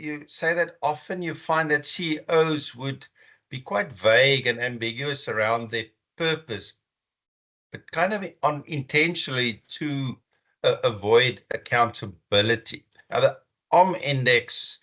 you say that often you find that CEOs would be quite vague and ambiguous around their purpose, but kind of intentionally to avoid accountability. Now, the OM index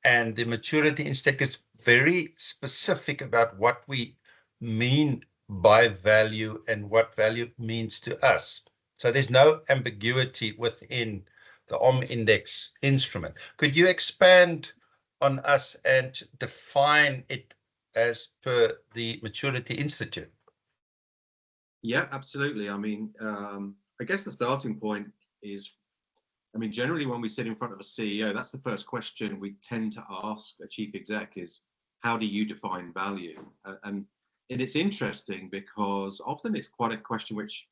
and the maturity index is very specific about what we mean by value and what value means to us. So there's no ambiguity within the OM index instrument. Could you expand on us and define it as per the Maturity Institute? Yeah, absolutely. I mean, I guess the starting point is, I mean, generally when we sit in front of a CEO, that's the first question we tend to ask a chief exec is, how do you define value? And it's interesting because often it's quite a question which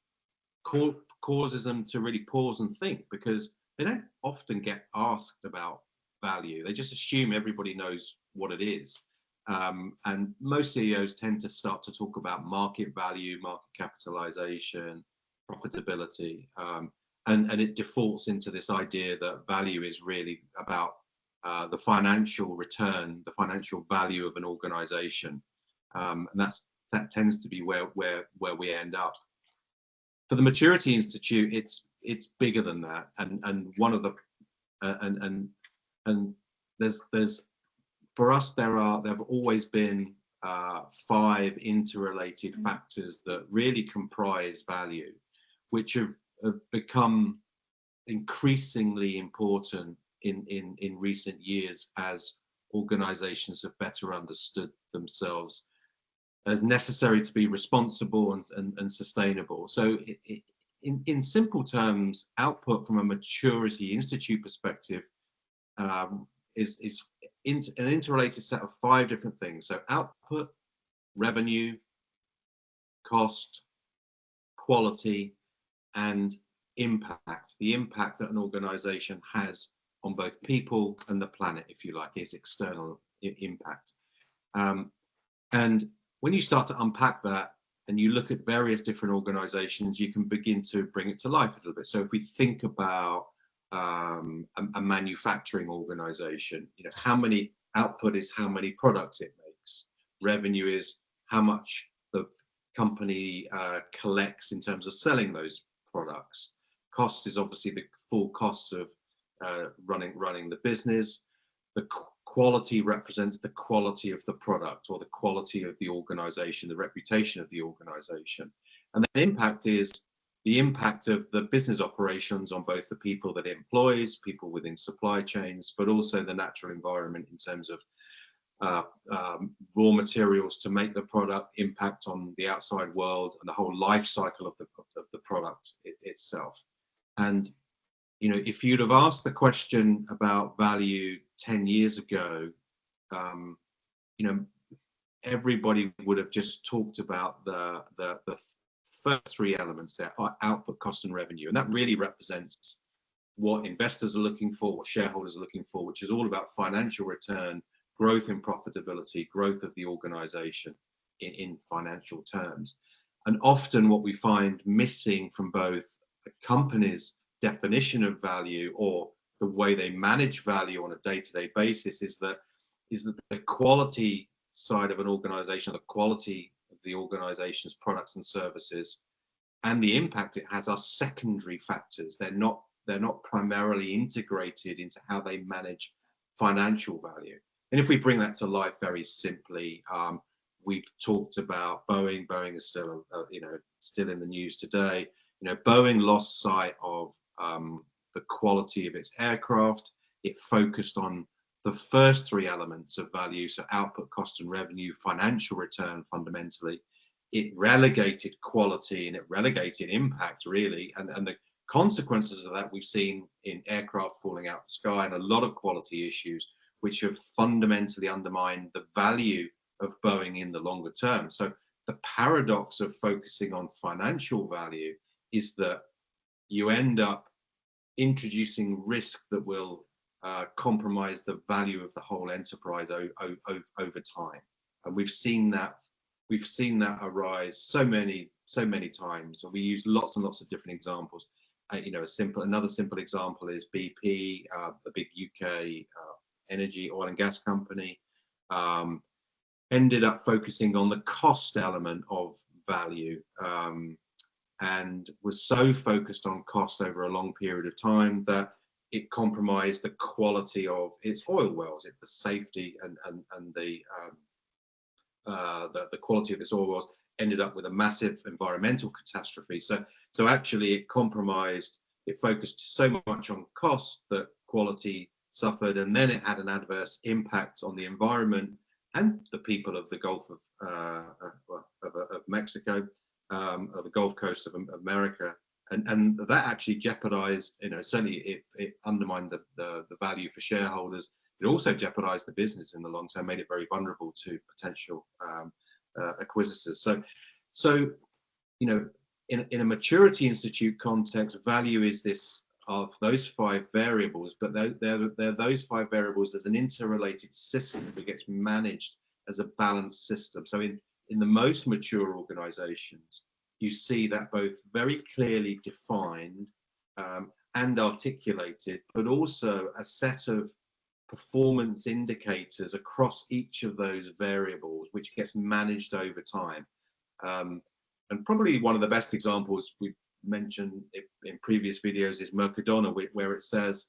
causes them to really pause and think, because they don't often get asked about value. They just assume everybody knows what it is. And most CEOs tend to start to talk about market value, market capitalization, profitability, and it defaults into this idea that value is really about the financial return, the financial value of an organization, and that tends to be where we end up. For the Maturity Institute, it's bigger than that, and one of the and there's for us, there have always been 5 interrelated factors that really comprise value, which have become increasingly important in recent years as organizations have better understood themselves as necessary to be responsible and sustainable. So in simple terms, output from a Maturity Institute perspective is an interrelated set of 5 different things. So output, revenue, cost, quality, and impact. The impact that an organization has on both people and the planet, if you like, is external impact. And when you start to unpack that and you look at various different organizations, you can begin to bring it to life a little bit. So if we think about a manufacturing organization, you know, how many output is how many products it makes. Revenue is how much the company collects in terms of selling those products. Cost is obviously the full costs of running the business. The quality represents the quality of the product or the quality of the organization, the reputation of the organization. And the impact is the impact of the business operations on both the people that it employs, people within supply chains, but also the natural environment in terms of raw materials to make the product, impact on the outside world, and the whole life cycle of the product itself. And you know, if you'd have asked the question about value 10 years ago, you know, everybody would have just talked about the first 3 elements there, output, cost, and revenue. And that really represents what investors are looking for, what shareholders are looking for, which is all about financial return, growth in profitability, growth of the organization in financial terms. And often what we find missing from both a company's definition of value or the way they manage value on a day-to-day basis is that the quality side of an organization, the quality of the organization's products and services, and the impact it has are secondary factors. They're not primarily integrated into how they manage financial value. And if we bring that to life very simply, we've talked about Boeing. Boeing is still, still in the news today. You know, Boeing lost sight of the quality of its aircraft. It focused on the first 3 elements of value, so output, cost, and revenue, financial return fundamentally. It relegated quality and it relegated impact, really. And the consequences of that we've seen in aircraft falling out the sky and a lot of quality issues, which have fundamentally undermined the value of Boeing in the longer term. So the paradox of focusing on financial value is that you end up introducing risk that will compromise the value of the whole enterprise over time. And we've seen that arise so many times. And we use lots and lots of different examples. You know, another simple example is BP, the big UK energy, oil and gas company, ended up focusing on the cost element of value, and was so focused on cost over a long period of time that it compromised the quality of its oil wells, the safety and the quality of its oil wells ended up with a massive environmental catastrophe. So actually it compromised, it focused so much on cost that quality suffered, and then it had an adverse impact on the environment and the people of the Gulf of Mexico, or the Gulf Coast of America. And that actually jeopardized, certainly it undermined the value for shareholders. It also jeopardized the business in the long term, made it very vulnerable to potential acquisitors. So in a maturity institute context, value is this of those 5 variables, but they're those 5 variables as an interrelated system that gets managed as a balanced system. So in the most mature organizations, you see that both very clearly defined and articulated, but also a set of performance indicators across each of those variables, which gets managed over time. And probably one of the best examples we've mentioned in previous videos is Mercadona, where it says,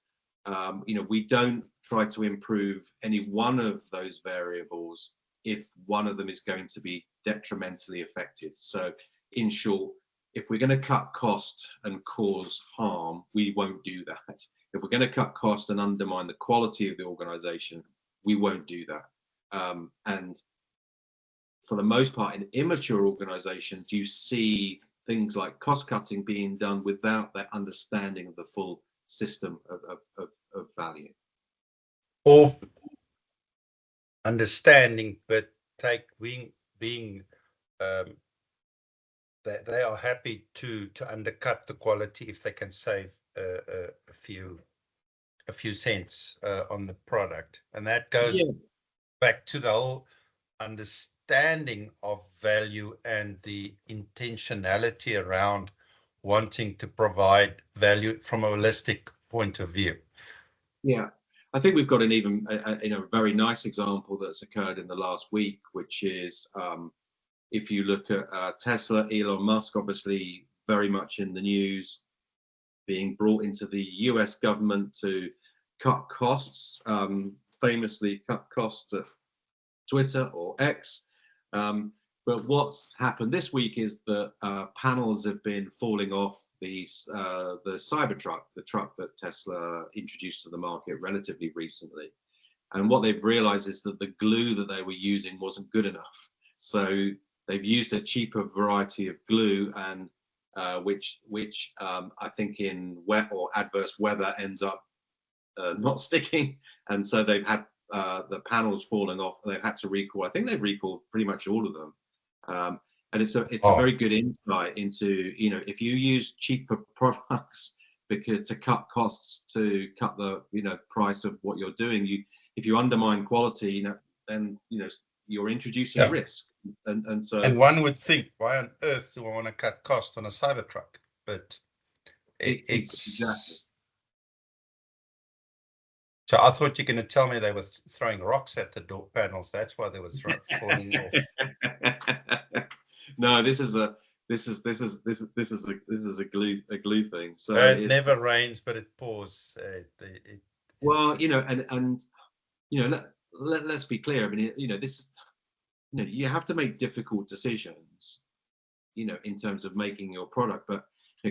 we don't try to improve any one of those variables if one of them is going to be detrimentally affected. So in short, if we're going to cut cost and cause harm, we won't do that. If we're going to cut cost and undermine the quality of the organization, we won't do that. And for the most part, in immature organizations, you see things like cost cutting being done without that understanding of the full system of value. Or understanding, but being they are happy to undercut the quality if they can save a few cents on the product. And that goes back to the whole understanding of value and the intentionality around wanting to provide value from a holistic point of view. Yeah, I think we've got an even a very nice example that's occurred in the last week, which is if you look at Tesla, Elon Musk, obviously very much in the news, being brought into the US government to cut costs, famously cut costs at Twitter or X. But what's happened this week is that panels have been falling off the Cybertruck, the truck that Tesla introduced to the market relatively recently. And what they've realized is that the glue that they were using wasn't good enough. So they've used a cheaper variety of glue, and which I think in wet or adverse weather ends up not sticking. And so they've had the panels falling off. They've had to recall. I think they've recalled pretty much all of them. And it's a very good insight into, if you use cheaper products to cut costs, to cut the price of what you're doing, if you undermine quality, then you're introducing risk. And so, and one would think, why on earth do I want to cut cost on a Cybertruck? But it's exactly. So I thought you're going to tell me they were throwing rocks at the door panels. That's why they were falling off. No, this is a glue thing. So it never rains, but it pours. Well, and let's be clear. I mean, this, you have to make difficult decisions, in terms of making your product. But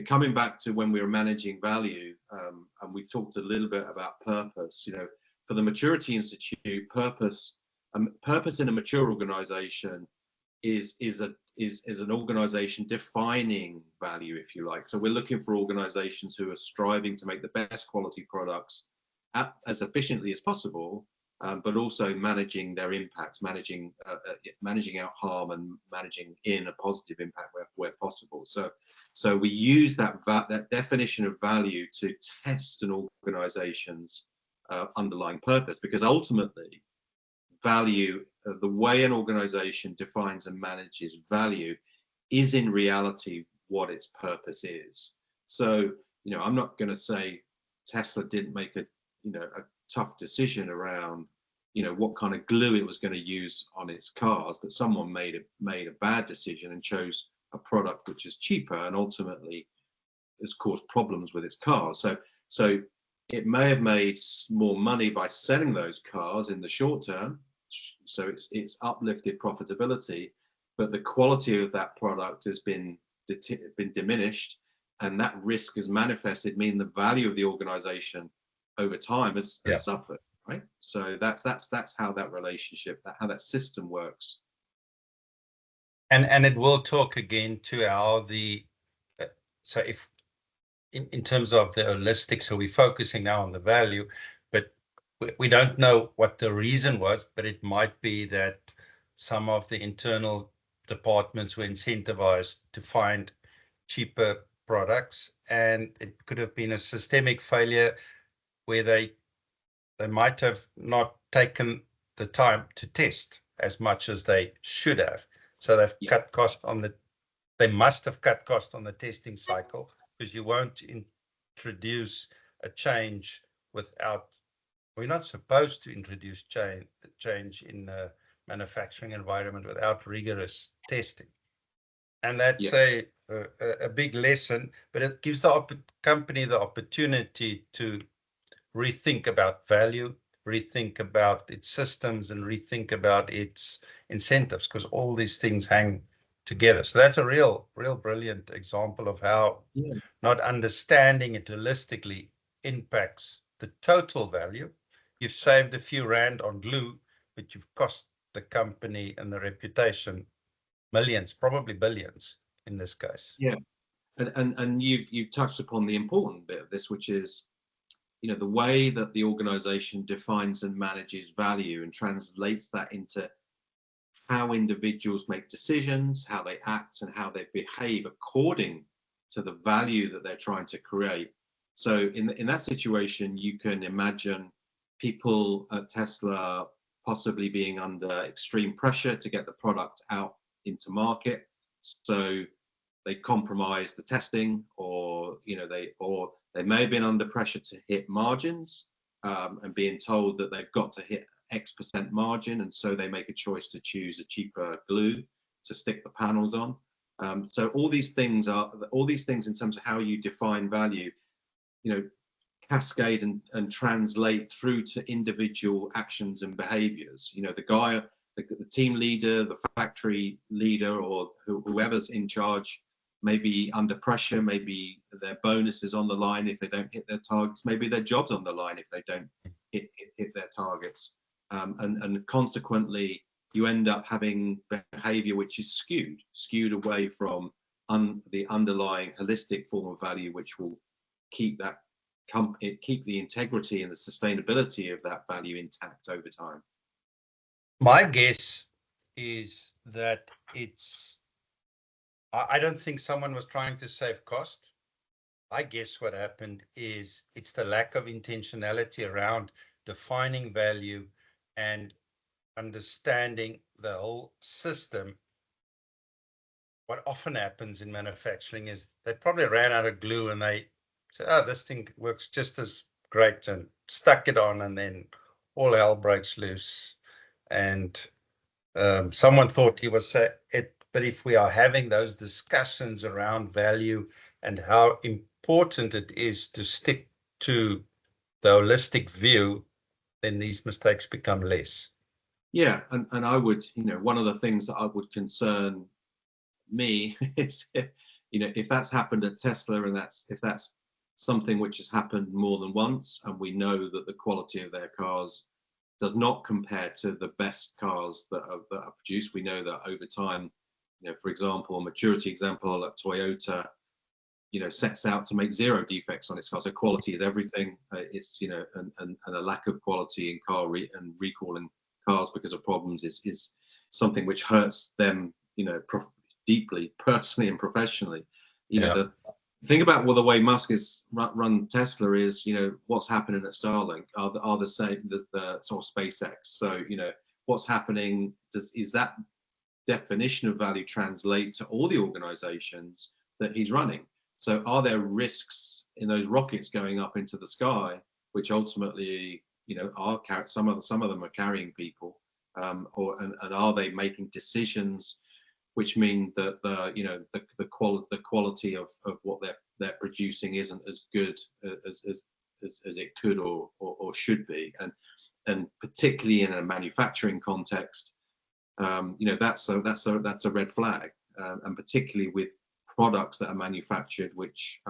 coming back to when we were managing value, and we talked a little bit about purpose. For the Maturity Institute, purpose in a mature organization is an organization defining value, if you like. So we're looking for organizations who are striving to make the best quality products as efficiently as possible, but also managing their impacts, managing out harm, and managing in a positive impact where possible. So we use that definition of value to test an organization's underlying purpose, because ultimately value, the way an organization defines and manages value, is in reality what its purpose is. So I'm not going to say Tesla didn't make a tough decision around, what kind of glue it was going to use on its cars, but someone made a bad decision and chose a product which is cheaper and ultimately has caused problems with its cars. So it may have made more money by selling those cars in the short term, so it's uplifted profitability, but the quality of that product has been diminished, and that risk has manifested, meaning the value of the organization over time has suffered, right? So that's how that relationship, how that system works. And it will talk again to how so if in terms of the holistic, so we're focusing now on the value, but we don't know what the reason was, but it might be that some of the internal departments were incentivized to find cheaper products, and it could have been a systemic failure where they might have not taken the time to test as much as they should have. So they've cut cost on they must have cut cost on the testing cycle, because you won't introduce a change without, we're not supposed to introduce change in a manufacturing environment without rigorous testing. And that's a big lesson, but it gives the company the opportunity to rethink about value, rethink about its systems, and rethink about its incentives, because all these things hang together. So that's a real brilliant example of how not understanding it holistically impacts the total value. You've saved a few rand on glue, but you've cost the company and the reputation millions, probably billions in this case. Yeah, and you've touched upon the important bit of this, which is, the way that the organization defines and manages value and translates that into how individuals make decisions, how they act, and how they behave according to the value that they're trying to create. So in that situation, you can imagine people at Tesla possibly being under extreme pressure to get the product out into market. So they compromise the testing, or they may have been under pressure to hit margins, and being told that they've got to hit X% margin, and so they make a choice to choose a cheaper glue to stick the panels on. So all these things in terms of how you define value, cascade and translate through to individual actions and behaviors. The team leader, the factory leader, or whoever's in charge may be under pressure. Maybe their bonus is on the line if they don't hit their targets. Maybe their job's on the line if they don't hit their targets. And consequently, you end up having behavior which is skewed away from the underlying holistic form of value, which will keep the integrity and the sustainability of that value intact over time. My guess is that I don't think someone was trying to save cost. I guess what happened is it's the lack of intentionality around defining value and understanding the whole system. What often happens in manufacturing is they probably ran out of glue and they said, oh, this thing works just as great, and stuck it on, and then all hell breaks loose. And someone thought he was it, but if we are having those discussions around value and how important it is to stick to the holistic view, then these mistakes become less. Yeah, and I would, one of the things that I would concern me is, if that's happened at Tesla, and if that's something which has happened more than once, and we know that the quality of their cars does not compare to the best cars that are produced. We know that over time, for example, a maturity example at Toyota, sets out to make 0 defects on its car. So quality is everything. It's and a lack of quality in car and recalling cars because of problems is something which hurts them, deeply, personally and professionally. The thing about the way Musk is run Tesla is, what's happening at Starlink are the same, the sort of SpaceX. So, what's happening, is that definition of value translate to all the organizations that he's running? So are there risks in those rockets going up into the sky, which ultimately some of them are carrying people, and are they making decisions which mean that the quality of what they're producing isn't as good as it could or should be, and particularly in a manufacturing context, that's a red flag, and particularly with products that are manufactured which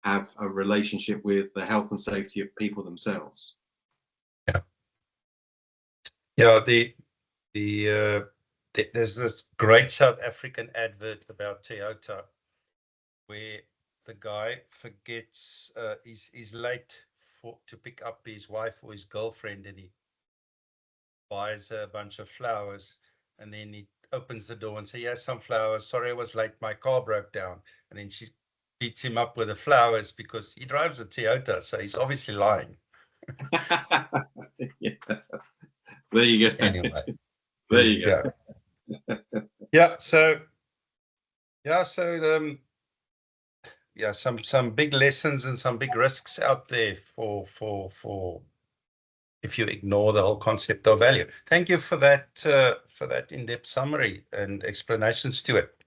have a relationship with the health and safety of people themselves. There's this great South African advert about Toyota where the guy forgets he's late to pick up his wife or his girlfriend, and he buys a bunch of flowers, and then he opens the door and says, "Here's some flowers. Sorry I was late. My car broke down." And then she beats him up with the flowers because he drives a Toyota, so he's obviously lying. Yeah. There you go. Anyway, there you go. Some big lessons and some big risks out there for if you ignore the whole concept of value. Thank you for that in-depth summary and explanation, Stuart.